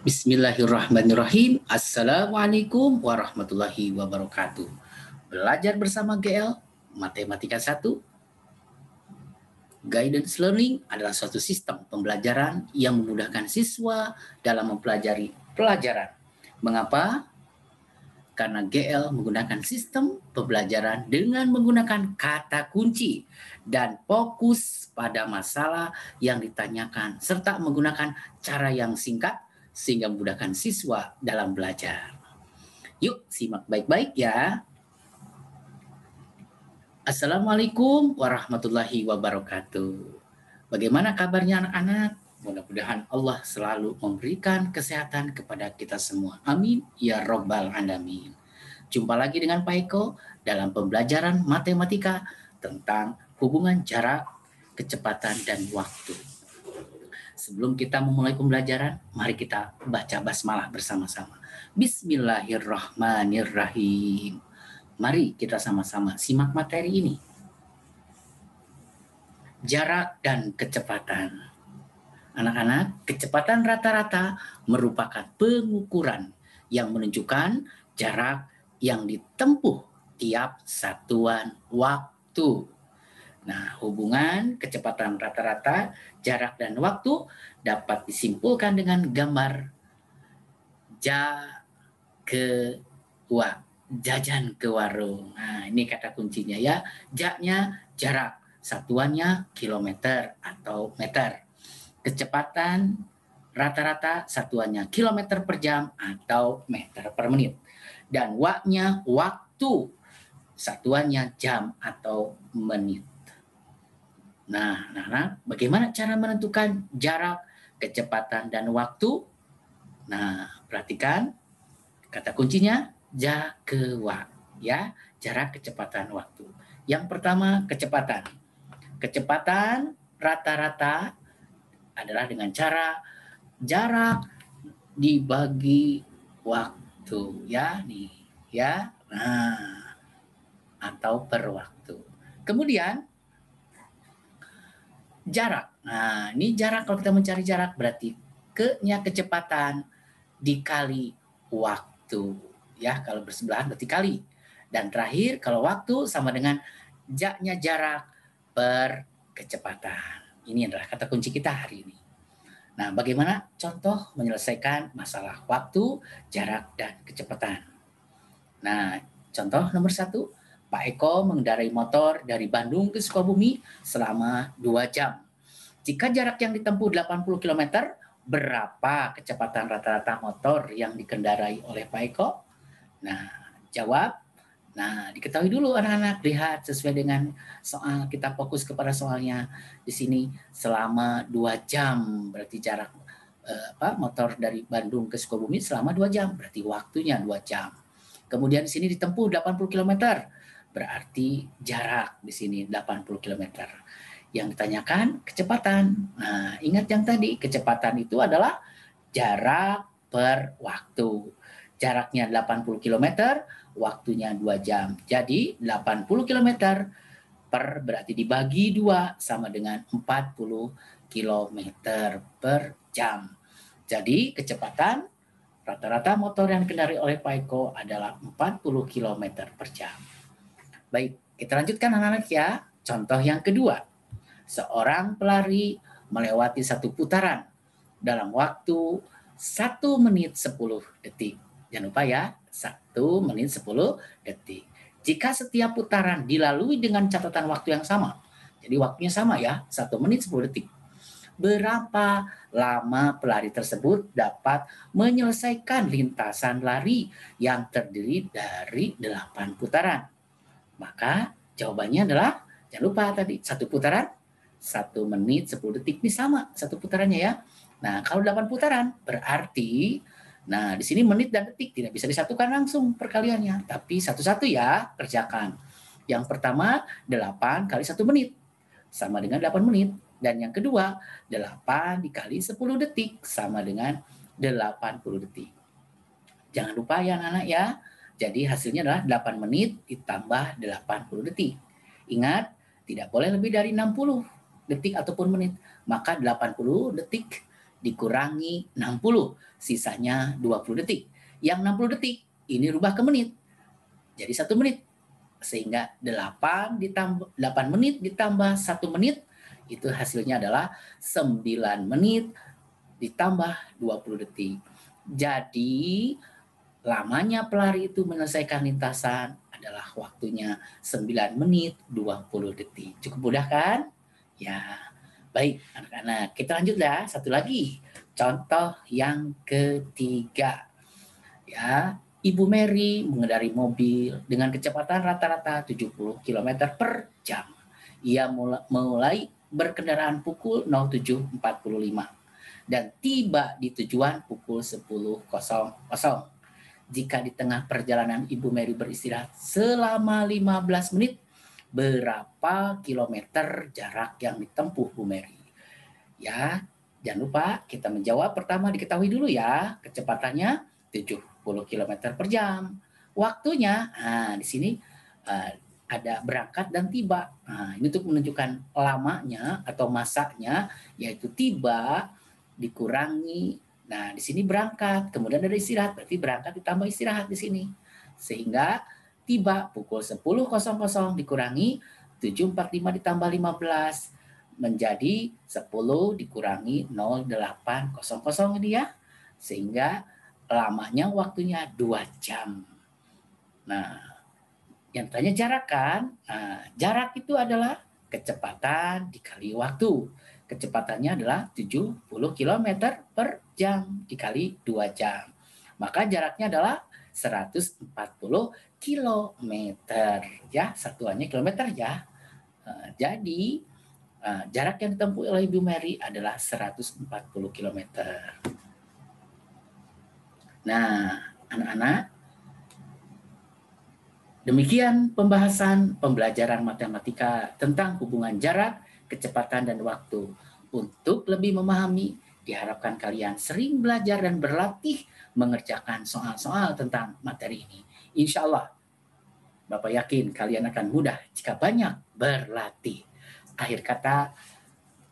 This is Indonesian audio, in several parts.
Bismillahirrahmanirrahim. Assalamualaikum warahmatullahi wabarakatuh. Belajar bersama GL Matematika 1. Guidance Learning adalah suatu sistem pembelajaran yang memudahkan siswa dalam mempelajari pelajaran. Mengapa? Karena GL menggunakan sistem pembelajaran dengan menggunakan kata kunci dan fokus pada masalah yang ditanyakan serta menggunakan cara yang singkat sehingga memudahkan siswa dalam belajar. Yuk simak baik-baik ya. Assalamualaikum warahmatullahi wabarakatuh. Bagaimana kabarnya anak-anak? Mudah-mudahan Allah selalu memberikan kesehatan kepada kita semua. Amin ya robbal alamin. Jumpa lagi dengan Pak Eko dalam pembelajaran matematika tentang hubungan jarak, kecepatan, dan waktu. Sebelum kita memulai pembelajaran, mari kita baca basmalah bersama-sama. Bismillahirrahmanirrahim. Mari kita sama-sama simak materi ini. Jarak dan kecepatan. Anak-anak, kecepatan rata-rata merupakan pengukuran yang menunjukkan jarak yang ditempuh tiap satuan waktu. Nah, hubungan kecepatan rata-rata, jarak, dan waktu dapat disimpulkan dengan gambar jajan ke warung. Nah, ini kata kuncinya ya. Jaknya jarak, satuannya kilometer atau meter. Kecepatan rata-rata satuannya kilometer per jam atau meter per menit. Dan waknya waktu, satuannya jam atau menit. Nah, bagaimana cara menentukan jarak, kecepatan, dan waktu? Nah, perhatikan kata kuncinya jakewa, ya, jarak, kecepatan, waktu. Yang pertama, kecepatan. Kecepatan rata-rata adalah dengan cara jarak dibagi waktu, ya, nih, ya, nah, atau per waktu. Kemudian jarak. Nah, ini jarak, kalau kita mencari jarak berarti ke-nya kecepatan dikali waktu, ya, kalau bersebelahan berarti kali. Dan terakhir kalau waktu sama dengan jaknya jarak per kecepatan. Ini adalah kata kunci kita hari ini. Nah, bagaimana contoh menyelesaikan masalah waktu, jarak, dan kecepatan? Nah, contoh nomor 1, Pak Eko mengendarai motor dari Bandung ke Sukabumi selama 2 jam. Jika jarak yang ditempuh 80 km, berapa kecepatan rata-rata motor yang dikendarai oleh Pak Eko? Nah, jawab. Nah, diketahui dulu anak-anak, lihat sesuai dengan soal, kita fokus kepada soalnya. Di sini selama 2 jam, berarti jarak motor dari Bandung ke Sukabumi selama 2 jam, berarti waktunya 2 jam. Kemudian di sini ditempuh 80 km, berarti jarak di sini 80 km. Yang ditanyakan kecepatan. Nah, ingat yang tadi, kecepatan itu adalah jarak per waktu. Jaraknya 80 km, waktunya 2 jam. Jadi 80 km per berarti dibagi 2 sama dengan 40 km per jam. Jadi kecepatan rata-rata motor yang dikendarai oleh Pak Eko adalah 40 km per jam. Baik, kita lanjutkan anak-anak ya. Contoh yang kedua. Seorang pelari melewati 1 putaran dalam waktu 1 menit 10 detik. Jangan lupa ya, 1 menit 10 detik. Jika setiap putaran dilalui dengan catatan waktu yang sama, jadi waktunya sama ya, 1 menit 10 detik. Berapa lama pelari tersebut dapat menyelesaikan lintasan lari yang terdiri dari 8 putaran? Maka jawabannya adalah, jangan lupa tadi, 1 putaran 1 menit 10 detik, ini sama 1 putarannya ya. Nah, kalau 8 putaran berarti, nah di sini menit dan detik tidak bisa disatukan langsung perkaliannya, tapi satu-satu ya kerjakan. Yang pertama 8 kali 1 menit sama dengan 8 menit. Dan yang kedua 8 dikali 10 detik sama dengan 80 detik. Jangan lupa ya anak-anak ya. Jadi hasilnya adalah 8 menit ditambah 80 detik. Ingat, tidak boleh lebih dari 60 detik ataupun menit. Maka 80 detik dikurangi 60, sisanya 20 detik. Yang 60 detik ini rubah ke menit, jadi 1 menit. Sehingga 8 menit ditambah 1 menit, itu hasilnya adalah 9 menit ditambah 20 detik. Jadi lamanya pelari itu menyelesaikan lintasan adalah waktunya 9 menit 20 detik. Cukup mudah kan? Ya, baik anak-anak. Kita lanjut ya, satu lagi. Contoh yang ketiga. Ya, Ibu Mary mengendarai mobil dengan kecepatan rata-rata 70 km per jam. Ia mulai berkendaraan pukul 07.45 dan tiba di tujuan pukul 10.00. Jika di tengah perjalanan Ibu Mary beristirahat selama 15 menit, berapa kilometer jarak yang ditempuh Bu Mary? Ya, jangan lupa kita menjawab. Pertama diketahui dulu ya, kecepatannya 70 km per jam. Waktunya, di sini ada berangkat dan tiba. Ini untuk menunjukkan lamanya atau masanya, yaitu tiba dikurangi. Nah, di sini berangkat, kemudian ada istirahat, berarti berangkat ditambah istirahat di sini. Sehingga tiba pukul 10.00 dikurangi 7.45 ditambah 15 menjadi 10 dikurangi 08.00 ini ya. Sehingga lamanya waktunya 2 jam. Nah, yang tanya jarak kan? Nah, jarak itu adalah kecepatan dikali waktu. Kecepatannya adalah 70 km per jam dikali 2 jam. Maka jaraknya adalah 140 km ya, satuannya kilometer ya. Jadi jarak yang ditempuh oleh Ibu Mary adalah 140 km. Nah, anak-anak, demikian pembahasan pembelajaran matematika tentang hubungan jarak, kecepatan, dan waktu. Untuk lebih memahami, diharapkan kalian sering belajar dan berlatih mengerjakan soal-soal tentang materi ini. Insya Allah, Bapak yakin kalian akan mudah jika banyak berlatih. Akhir kata,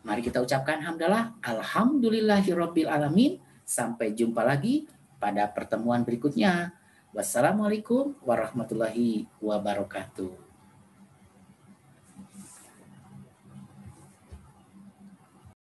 mari kita ucapkan hamdalah, alhamdulillahirabbil alamin. Sampai jumpa lagi pada pertemuan berikutnya. Wassalamualaikum warahmatullahi wabarakatuh.